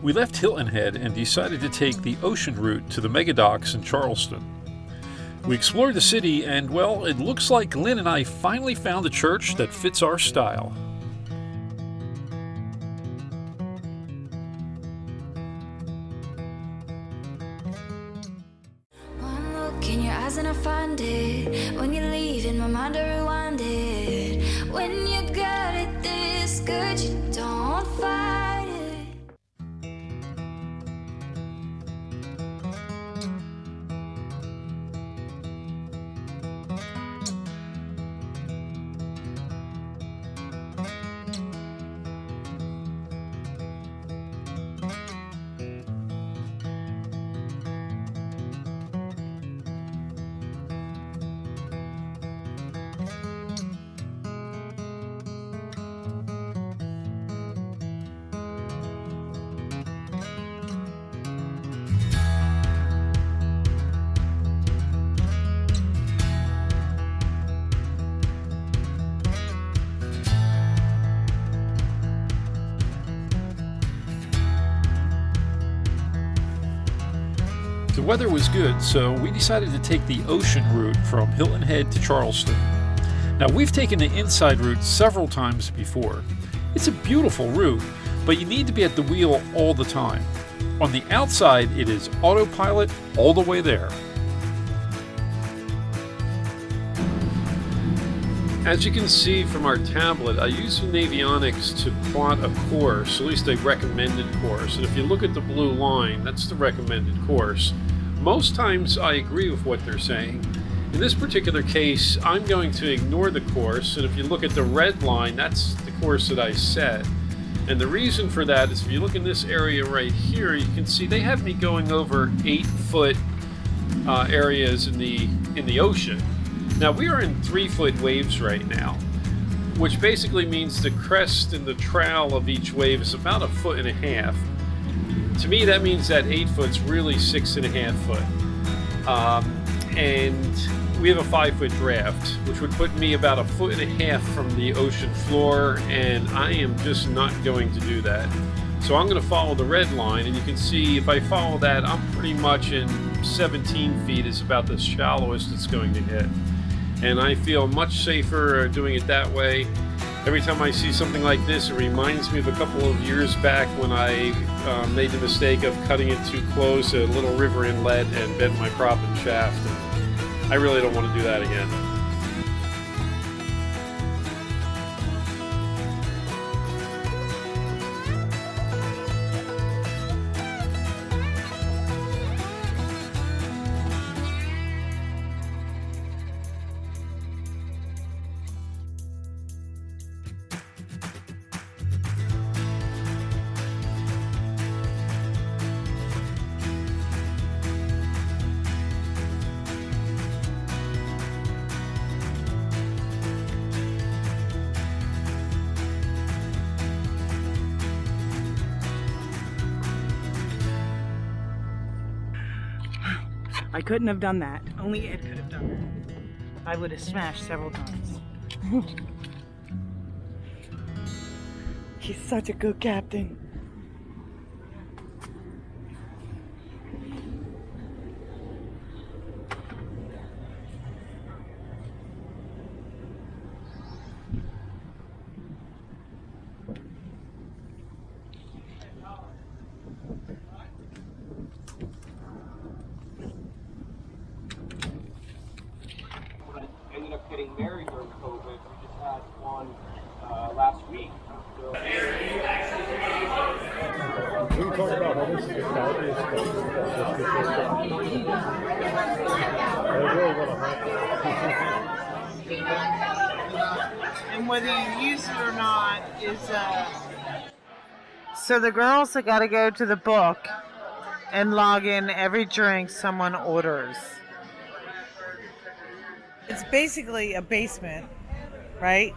We left Hilton Head and decided to take the ocean route to the mega docks in Charleston. We explored the city and, well, it looks like Lynn and I finally found a church that fits our style. One look in your eyes and I find it. When you leave in my mind I rewind it. When you got it this good, you don't fight it. The weather was good, so we decided to take the ocean route from Hilton Head to Charleston. Now, we've taken the inside route several times before. It's a beautiful route, but you need to be at the wheel all the time. On the outside, it is autopilot all the way there. As you can see from our tablet, I use Navionics to plot a course, at least a recommended course. And if you look at the blue line, that's the recommended course. Most times I agree with what they're saying. In this particular case, I'm going to ignore the course. And if you look at the red line, that's the course that I set. And the reason for that is if you look in this area right here, you can see they have me going over 8-foot areas in the ocean. Now, we are in 3-foot waves right now, which basically means the crest and the trail of each wave is about 1.5 feet. To me, that means that 8 foot's really 6.5 foot. And we have a 5-foot draft, which would put me about 1.5 feet from the ocean floor, and I am just not going to do that. So I'm going to follow the red line, and you can see if I follow that, I'm pretty much in 17 feet is about the shallowest it's going to hit. And I feel much safer doing it that way. Every time I see something like this, it reminds me of a couple of years back when I made the mistake of cutting it too close, a little river inlet, and bent my prop and shaft. And I really don't want to do that again. I couldn't have done that. Only Ed could have done that. I would have smashed several times. He's such a good captain. Ended up getting married during COVID. We just had one last week. So We can talk about how this is And whether you use it or not is So the girls have got to go to the book and log in every drink someone orders. It's basically a basement, right?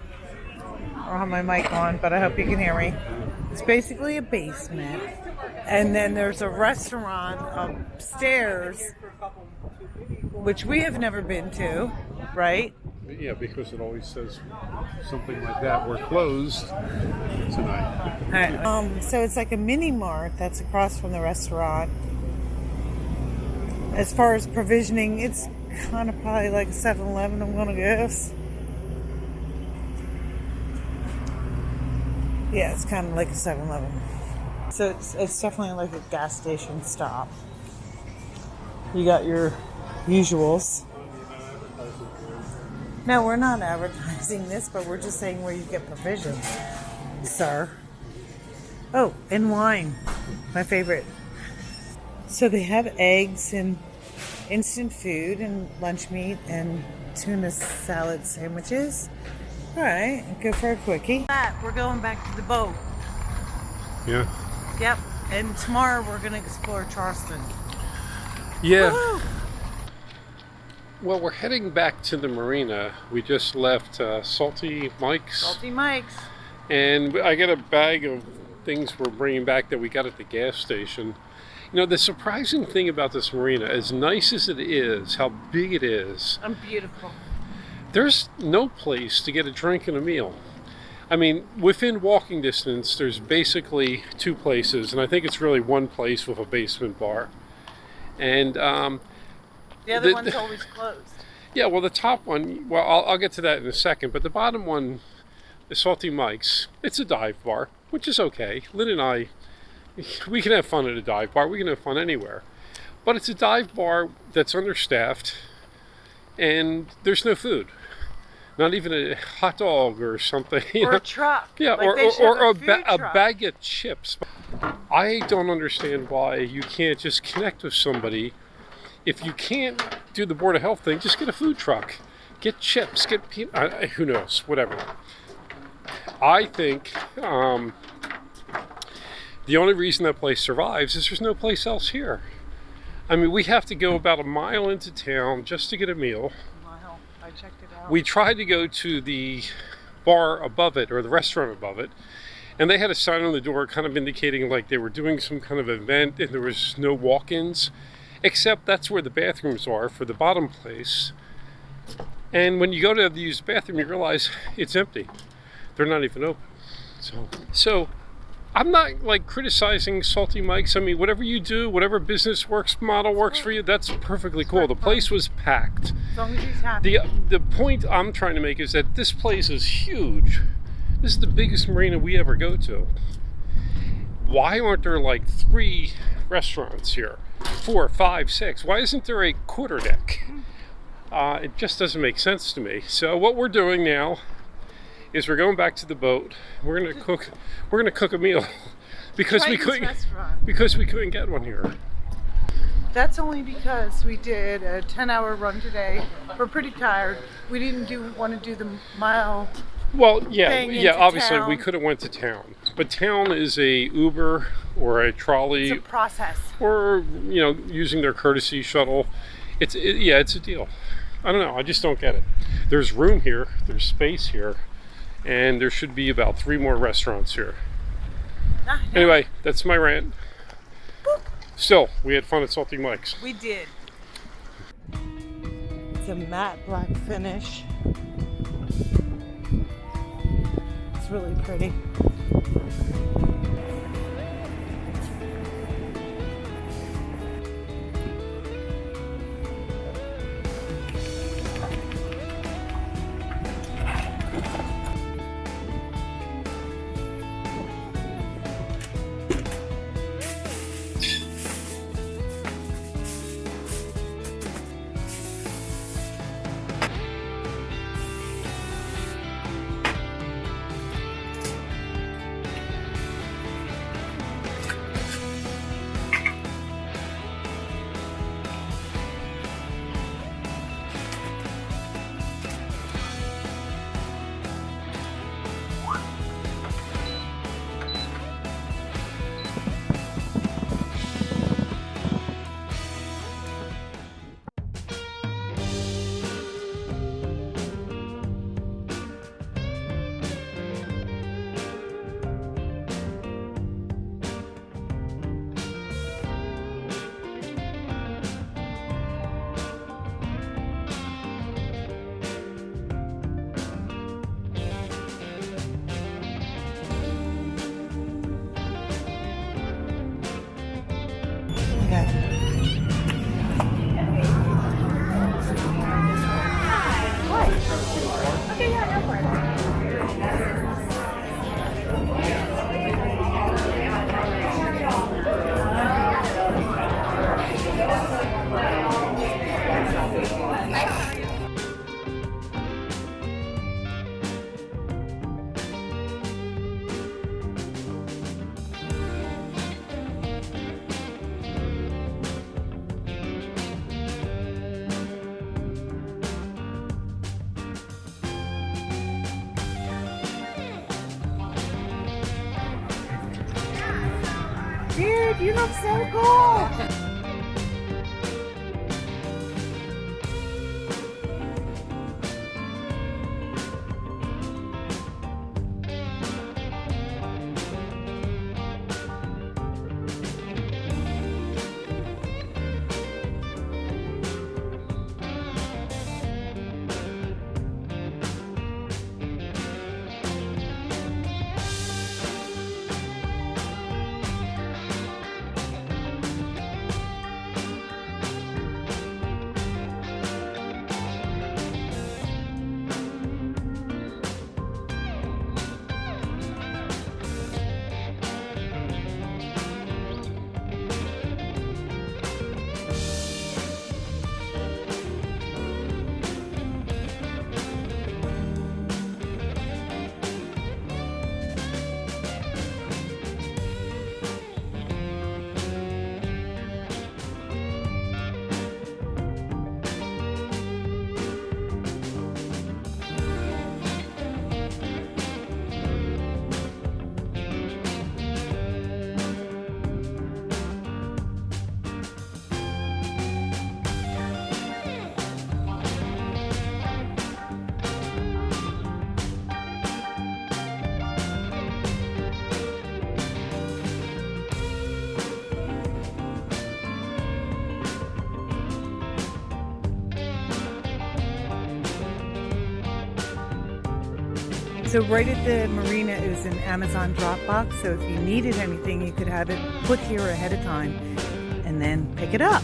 I don't have my mic on, but I hope you can hear me. It's basically a basement. And then there's a restaurant upstairs, which we have never been to, right? Yeah, because it always says something like that. We're closed tonight. All right. So it's like a mini mart that's across from the restaurant. As far as provisioning, it's kind of probably like a 7-Eleven, I'm gonna guess. Yeah, it's kind of like a 7-Eleven. So it's definitely like a gas station stop. You got your usuals. No, we're not advertising this, but we're just saying where you get provisions, sir. Oh, and wine, my favorite. So they have eggs and instant food and lunch meat and tuna salad sandwiches. All right, go for a quickie. We're going back to the boat. Yeah. Yep, and tomorrow we're going to explore Charleston. Yeah. Woo! Well, we're heading back to the marina. We just left Salty Mike's. Salty Mike's. And I got a bag of things we're bringing back that we got at the gas station. You know, the surprising thing about this marina, as nice as it is, how big it is, And beautiful. there's no place to get a drink and a meal. I mean, within walking distance, there's basically 2 places, and I think it's really one place with a basement bar. And The other one's always closed. yeah, well, the top one, well, I'll get to that in a second, but the bottom one, the Salty Mike's, it's a dive bar, which is okay. Lynn and I, we can have fun at a dive bar. We can have fun anywhere. But it's a dive bar that's understaffed, and there's no food. Not even a hot dog or something. Or a truck. Yeah, Like they should have or a food a truck. bag of chips. I don't understand why you can't just connect with somebody. If you can't do the Board of Health thing, just get a food truck. Get chips, get who knows, whatever. I think the only reason that place survives is there's no place else here. I mean, we have to go about a mile into town just to get a meal. Wow, I checked it out. We tried to go to the bar above it, or the restaurant above it, and they had a sign on the door kind of indicating like they were doing some kind of event and there was no walk-ins, except that's where the bathrooms are for the bottom place. And when you go to use the bathroom, you realize it's empty. They're not even open. So I'm not like criticizing Salty Mike's. I mean, whatever you do, whatever business model works for you, that's perfectly cool. The place was packed. As long as he's happy. The point I'm trying to make is that this place is huge. This is the biggest marina we ever go to. Why aren't there like 3 restaurants here? 4, 5, 6? Why isn't there a quarter deck? It just doesn't make sense to me. So what we're doing now is we're going back to the boat. We're gonna cook a meal because we couldn't get one here. That's only because we did a 10-hour run today. We're pretty tired. We didn't want to do the mile. Well, Thing yeah, into obviously town. we could have went to town, but town is a Uber or a trolley, It's a process. or using their courtesy shuttle. It's a deal. I don't know. I just don't get it. There's room here. There's space here. And there should be about 3 more restaurants here. Anyway, that's my rant. Still, we had fun at Salty Mike's. We did. It's a matte black finish. It's really pretty. Dude, you look so cool. So right at the marina is an Amazon drop box, so if you needed anything, you could have it put here ahead of time and then pick it up.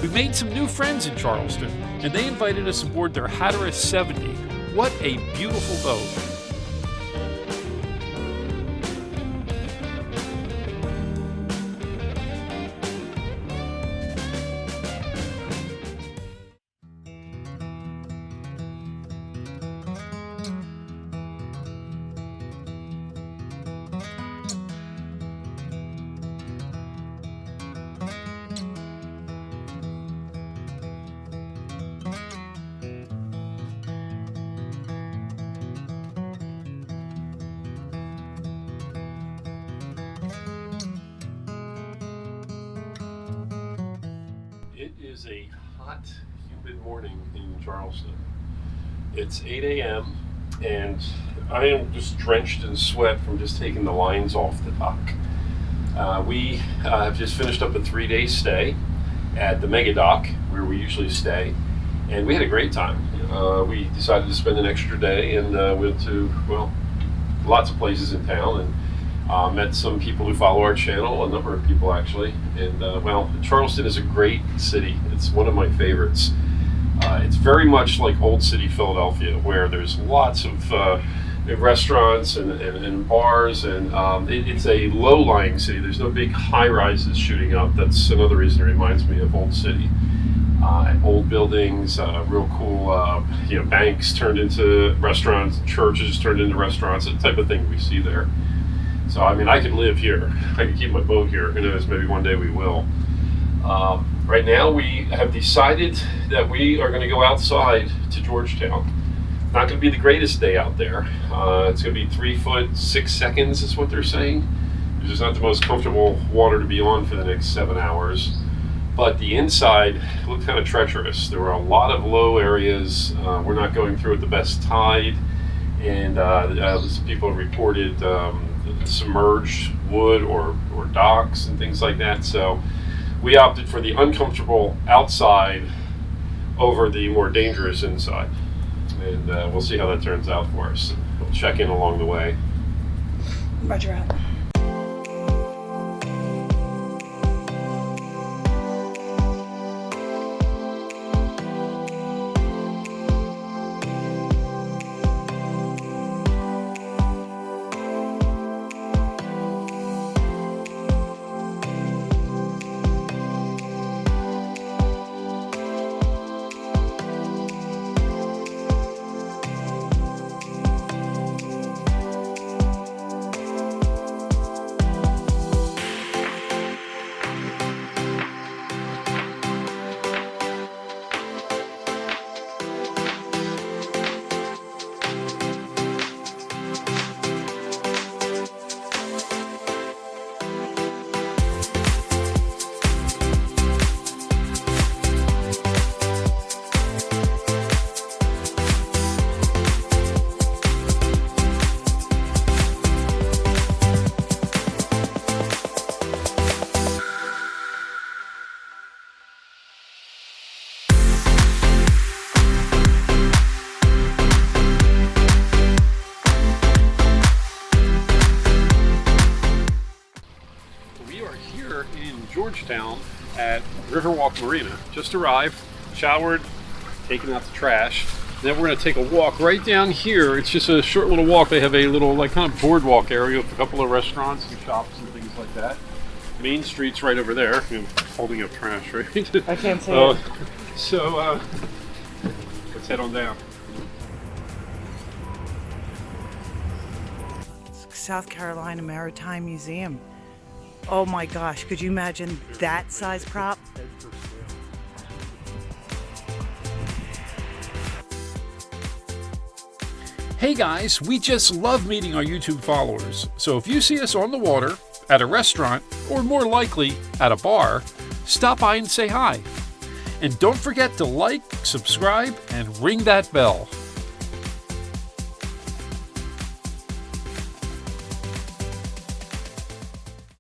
We made some new friends in Charleston, and they invited us aboard their Hatteras 70. What a beautiful boat. It is a hot, humid morning in Charleston. It's 8 a.m. and I am just drenched in sweat from just taking the lines off the dock. We have just finished up a 3-day stay at the Mega Dock where we usually stay, and we had a great time. We decided to spend an extra day and went to, well, lots of places in town, and met some people who follow our channel, a number of people actually, and well, Charleston is a great city. It's one of my favorites. It's very much like Old City Philadelphia, where there's lots of restaurants and bars, and it's a low-lying city. There's no big high-rises shooting up. That's another reason it reminds me of Old City. Old buildings, real cool, banks turned into restaurants, churches turned into restaurants, the type of thing we see there. So, I mean, I could live here. I could keep my boat here. Who knows, maybe one day we will. Right now, we have decided that we are going to go outside to Georgetown. Not going to be the greatest day out there. It's going to be 3 foot 6 seconds is what they're saying. It's just not the most comfortable water to be on for the next 7 hours. But the inside looked kind of treacherous. There were a lot of low areas. We're not going through at the best tide. And people reported submerged wood or docks and things like that. So we opted for the uncomfortable outside over the more dangerous inside. And we'll see how that turns out for us. We'll check in along the way. Roger out. Georgetown at Harborwalk Marina. Just arrived, showered, taking out the trash. Then we're going to take a walk right down here. It's just a short little walk. They have a little like kind of boardwalk area with a couple of restaurants and shops and things like that. Main Street's right over there. I'm holding up trash, right? I can't see it. So let's head on down. South Carolina Maritime Museum. Oh my gosh, could you imagine that size prop? Hey guys, we just love meeting our YouTube followers. So if you see us on the water, at a restaurant, or more likely, at a bar, stop by and say hi. And don't forget to like, subscribe, and ring that bell.